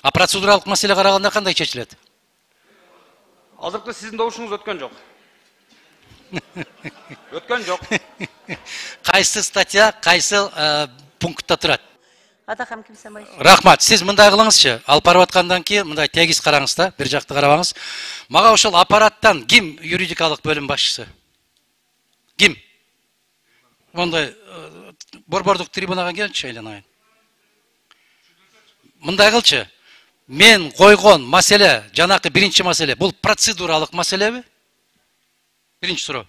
А процедуралык маселе караганда кандай чечилет? Азыркы сиздин добушуңуз өткөн жок. Өткөн жок. Кайсы статья, кайсы пунктта турат? Атакам Кимсамбаевич. Рахмат. Сиз мындай кылыңызчы. Алып барып аткандан кийин мындай тегиз караңыз да, бир жакты карабаңыз. Мага ошол аппараттан ким юридикалык бөлүм башчысы? Ким? Мондай борбордук трибунага келчи айланайын. Мындай кылчы. Мен койгон маселе, жанакы биринчи маселе, бул процедуралык маселеби? Биринчи суроо.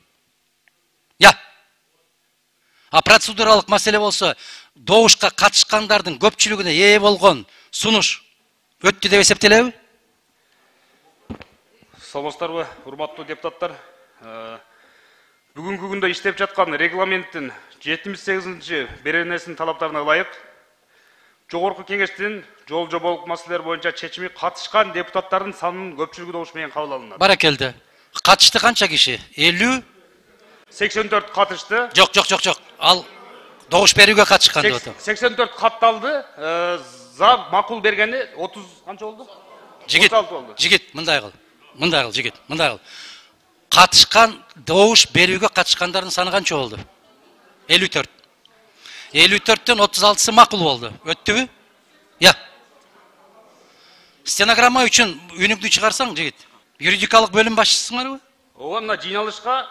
Я. А процедуралык маселе болсо, добушка катышкандардын көпчүлүгүнө ээ болгон сунуш өттү деп эсептелеби? Саламатсыздарбы, урматтуу депутаттар. Бүгүнкү күндө иштеп жаткан регламенттин 78-ci беренесинин талаптарына ылайык Жогорку кеңештин жол жоболук маселелер боюнча чечими катышкан депутаттардын санынын көпчүлүгү добуш менен кабыл алынат. Баракелде. Катышты канча киши? 50? 84 катышты. Жок. Ал добуш берүүгө катышкан деп атам. 84 катталды. За макул бергени 30 канча болду? Жигит, 36 болду. жигит, мындай кыл, жигит, мындай кыл. Катышкан добуш берүүгө катышкандардын саны канча болду? 54. 54-төн 36-сы макул болду. Өттүбү? Я. Стенограмма үчүн үнүңдү чыгарсаң, жигит. Юридикалык бөлүм башчысыңарбы? Ооба, мына жыйналышка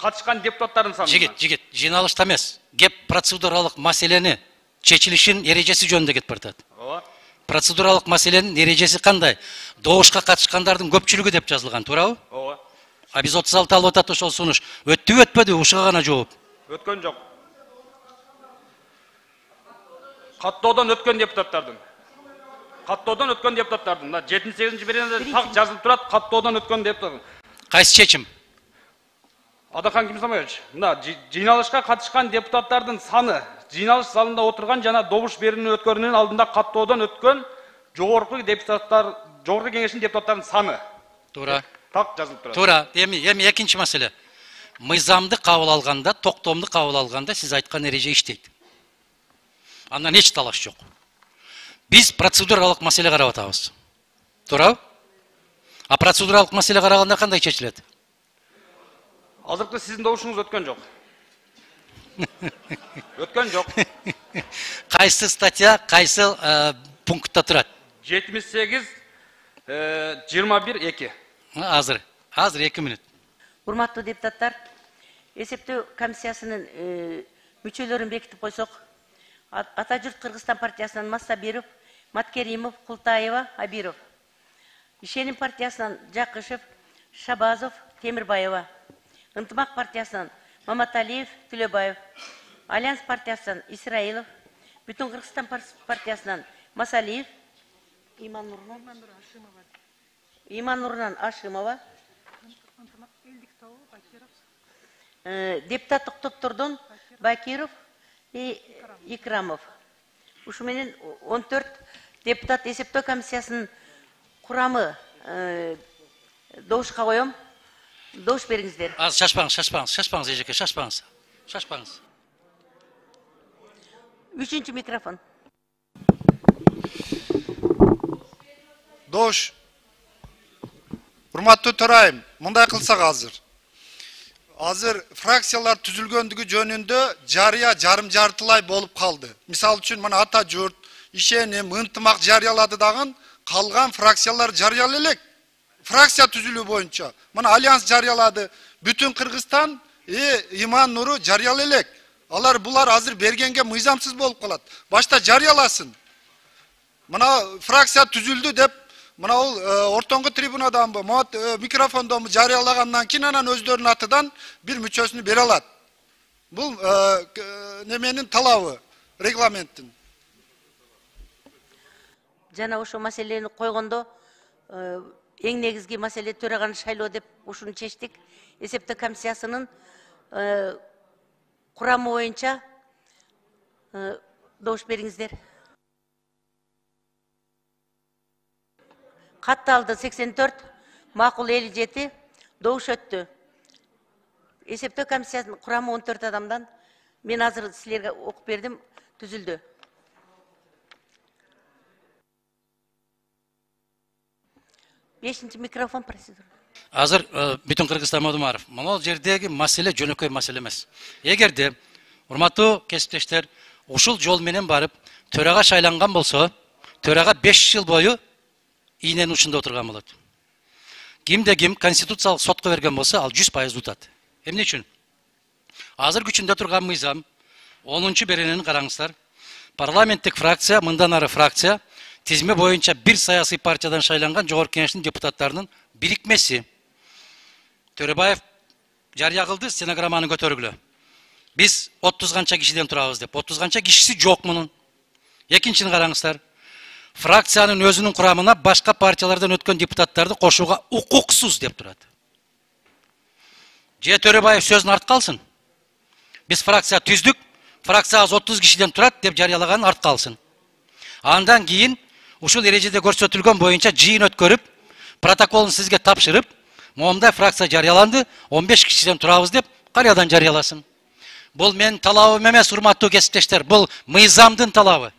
катышкан депутаттардын саны. Жигит, жыйналышта эмес. Кеп процедуралык маселени чечилишин эрежеси жөнүндө кетип баратат. Ооба. Процедуралык маселенин эрежеси кандай? Добушка катышкандардын көпчүлүгү деп жазылган, туурабы? Ооба. А биз 36 алып атат ошол сунуш. Өттүбү, өтпөдүбү? Ушуга гана жооп. Өткөн жок. Каттоодон өткөн депутаттардын. 78-ci беренеде так жазылып турат, каттоодон өткөн депутаттардын. Кайсы чечим? Адакан Кимсамбаевич, мына жыйналышка катышкан депутаттардын саны, жыйналыш залында отурган жана добуш берүүнү өткөрүүнүн алдында каттоодон өткөн жогорку кеңештин депутаттарынын саны. Туура. Так жазылып турат. Туура. Эми экинчи маселе. Мыйзамды кабыл алганда, токтомду кабыл алганда сиз айткан эреже иштейт. Андан эч талаш жок. Биз процедуралык маселе карап атабыз. Туурабы? А процедуралык маселе караганда кандай чечилет? Азыркы сиздин добушуңуз өткөн жок. Өткөн жок. Кайсы статья, кайсы пунктта турат? 78 21 2. Азыр 2 мүнөт. Урматтуу депутаттар, эсептөө комиссиясынын мүчөлөрүн бекитип койсок, Ата журт Кыргызстан партиясынан Массабиров, Маткеримов, Култаева, Абиров. Ишеним партиясынан Жакышев, Шабазов, Темирбаева. Ынтымак партиясынан Маматалиев, Түлөбаев. Альянс партиясынан Исраилов. Бүтүн Кыргызстан партиясынан Масалиев, Иманнурнан Ашимова. Депутаттык топтордон Бакиров и Икрамов. Ушу менен 14 депутат эсептөө комиссиясынын курамы добушка коем. Добуш бериңиздер. Az şaşpağınız Ejeke, şaşpağınız. Üçüncü mikrofon. Добуш. Урматтуу төрайым, мындай кылсак азыр фракциялар түзүлгөндүгү жөнүндө жарыя жарым жартылай болуп калды. Мисалы үчүн мына Ата журт, Ишеним, Ынтымак жарыялады дагы, калган фракциялар жарыялай элек. Фракция түзүлүү боюнча. Мына Альянс жарыялады, Бүтүн Кыргызстан, Иман Нуру жарыялай элек. Булар азыр бергенге мыйзамсыз болуп калат. Башта жарыяласын. Мына фракция түзүлдү деп, мына ол ортоңку трибунаданбы, микрофондонбу жарыялагандан кийин анан өздөрүнүн атынан бир мүчөсүнү бере алат. Бул неменин талабы, регламенттин. Жана ошо маселени койгондо эң негизги маселе төраганы шайлоо деп ушуну чечтик. Эсептөө комиссиясынын курамы боюнча добуш бериңиздер. Катталды 84, макул 57, добуш өттү. Эсептөө комиссиясынын курамы 14 адамдан мен азыр силерге окуп бердим, түзүлдү. 5 микрофон процедура. Азыр бүтүн Кыргызстан Модумаров. Могул жердеги маселе жөнөкөй маселе эмес. Эгерде урматтуу кесиптештер ушул жол менен барып төрага шайланган болсо, төрага 5 жыл бою ийненин учунда отурган болот. Кимде ким конституциялык сотко берген болсо, ал 100% утат. Эмне үчүн? Азыр күчүндө турган мыйзам 10-чу беренени караңыздар. Парламенттик фракция, мындан ары фракция тизме боюнча бир саясий партиядан шайланган жогорку кеңештин депутаттарынын бирикмеси. Төрөбаев жарыя кылды, стенограмманы көтөргүлө. Биз 30 канча кишиден турабыз деп. 30 канча кишиси жок мунун. Экинчини караңыздар. Фракциянын өзүнүн курамына башка партиялардан өткөн депутаттарды кошууга укуксуз деп турат. Же Төрөбаев сөзүн артка алсын. Биз фракция түздүк, фракциябыз 30 кишиден турат деп жарыялаганын артка алсын. Андан кийин ушул эрежеде көрсөтүлгөн боюнча жыйын өткөрүп, протоколун сизге тапшырып, момундай фракция жарыяланды, 15 кишиден турабыз деп карыядан жарыяласын. Бул менин талабым эмес, урматтуу кесиптештер, бул мыйзамдын талабы.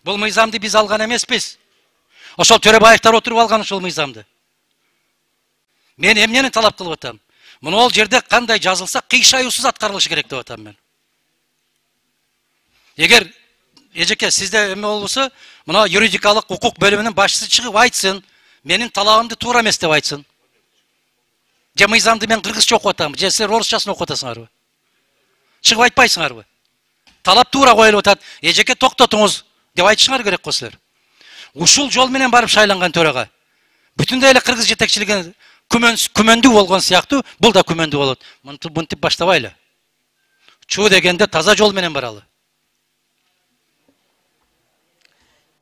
Бул мыйзамды биз алган эмеспиз. Ошол Төрөбаевтер отуруп алган ушул мыйзамды. Мен эмнени талап кылып атам? Муну ол жерде кандай жазылса, кыйшаюусуз аткарылышы керек деп атам мен. Эгер эжеке сизде эме болбосо, мына юридикалык укук бөлүмүнүн башчысы чыгып айтсын, менин талабымды туура эмес деп айтсын. Же мыйзамды мен кыргызча окуп атам, же силер орусчасын окуп атасыңарбы? Чыгып айтпайсыңарбы? Талап туура коюлуп атат. Эжеке токтотуңуз деп айтышыңар керек го силер. Ушул жол менен барып шайланган төрага бүтүндөй эле кыргыз жетекчилиги күмөндүү болгон сыяктуу, бул да күмөндүү болот. Мынтип баштабайлы. Чуу дегенде таза жол менен баралы.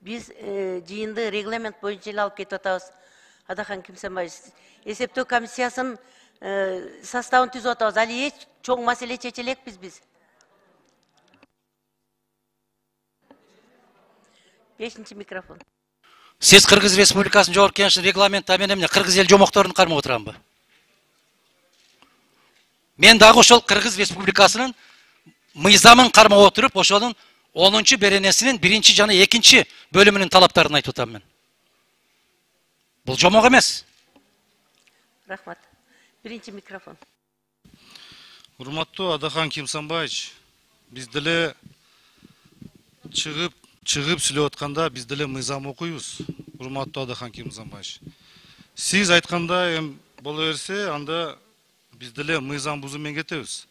Биз жыйынды регламент боюнча эле алып кетип атабыз. Адахан Кимсенбаевич, эсептөө комиссиясынын составын түзүп атабыз. Али эч чоң маселе чече элекпиз биз. 5 микрофон. Сиз Кыргыз Республикасынын жогорку кеңешинин регламенти менен эмне кыргыз эл жомокторун кармап отурамбы? Мен дагы ошол Кыргыз Республикасынын мыйзамын кармап отуруп, ошонун 10-чу беренесинин 1-чи жана 2-чи бөлүмүнүн талаптарын айтып атам мен. Бул жомок эмес. Рахмат. 1 микрофон. Урматтуу Адахан Кимсенбаевич, биз деле чыгып сүйлөп атканда биз деле мыйзам окуйбуз. Урматтуу Адахан Кимсенбаевич. Сиз айткандай боло берсе, анда биз деле мыйзам бузуу менен кетебиз.